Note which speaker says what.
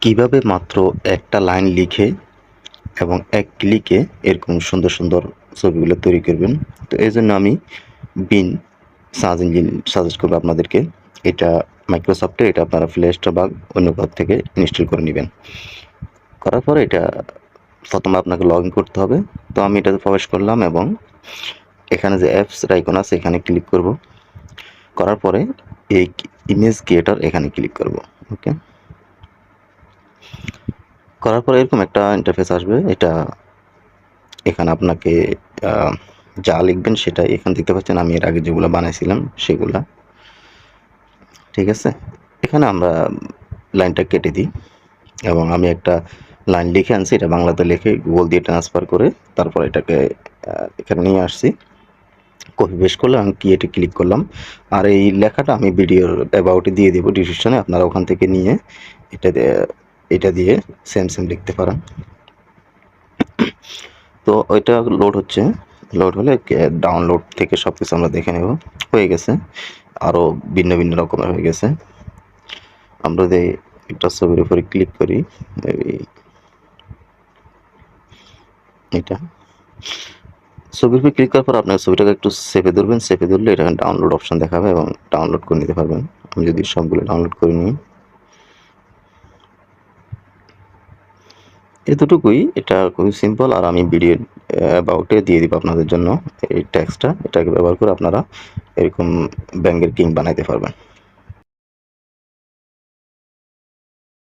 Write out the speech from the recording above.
Speaker 1: কিভাবে মাত্র একটা লাইন লিখে এবং এক ক্লিকে এরকম সুন্দর সুন্দর ছবিগুলো তৈরি করবেন। তো এই জন্য আমি বিন সার্চ ইঞ্জিন সাজেস্ট করবো আপনাদেরকে। এটা মাইক্রোসফটে, এটা আপনারা প্লে স্টোর বা অন্য কোথাও থেকে ইনস্টল করে নেবেন। করার পরে এটা প্রথমে আপনাকে লগ ইন করতে হবে। তো আমি এটাতে প্রবেশ করলাম এবং এখানে যে অ্যাপস আইকন আছে এখানে ক্লিক করব। করার পরে এই ইমেজ ক্রিয়েটর এখানে ক্লিক করব। ওকে, করার পরে এরকম একটা ইন্টারফেস আসবে। এখানে আপনাকে যা লিখবেন সেটাই এখানে দেখতে পাচ্ছেন। আমি এর আগে যেগুলো বানাইছিলাম সেগুলা, ঠিক আছে। এখানে আমরা লাইনটা কেটে দিই এবং আমি একটা লাইন লিখে আনছি, এটা বাংলাতে লিখে গুগল দিয়ে ট্রান্সফার করে তারপর এটাকে এখানে নিয়ে আসছি। কপি পেস্ট করলাম এবং ক্রিয়েটে ক্লিক করলাম। আর এই লেখাটা আমি ভিডিওর অ্যাবাউটে দিয়ে দেবো ডিসক্রিপশনে, আপনারা ওখান থেকে নিয়ে এটা দিয়ে সেম লিখতে পারেন। তো ওইটা লোড হচ্ছে, লোড হলে ডাউনলোড থেকে সব কিছু আমরা দেখে নেব। হয়ে গেছে, আরও ভিন্ন ভিন্ন রকমের হয়ে গেছে। আমরা যদি একটা ছবির উপরে ক্লিক করি, এটা ছবির উপরে ক্লিক করার পর আপনার ছবিটাকে একটু চেপে ধরবেন। চেপে ধরলে এটা ডাউনলোড অপশন দেখাবে এবং ডাউনলোড করে নিতে পারবেন। আমি যদি সবগুলো ডাউনলোড করে নিই, এতটুকুই। এটা খুবই সিম্পল। আর আমি ভিডিও অ্যাবাউটে দিয়ে দিব আপনাদের জন্য এই টেক্সটটা। এটাকে ব্যবহার করে আপনারা এরকম ব্যাঙ্গের কিং বানাইতে পারবেন।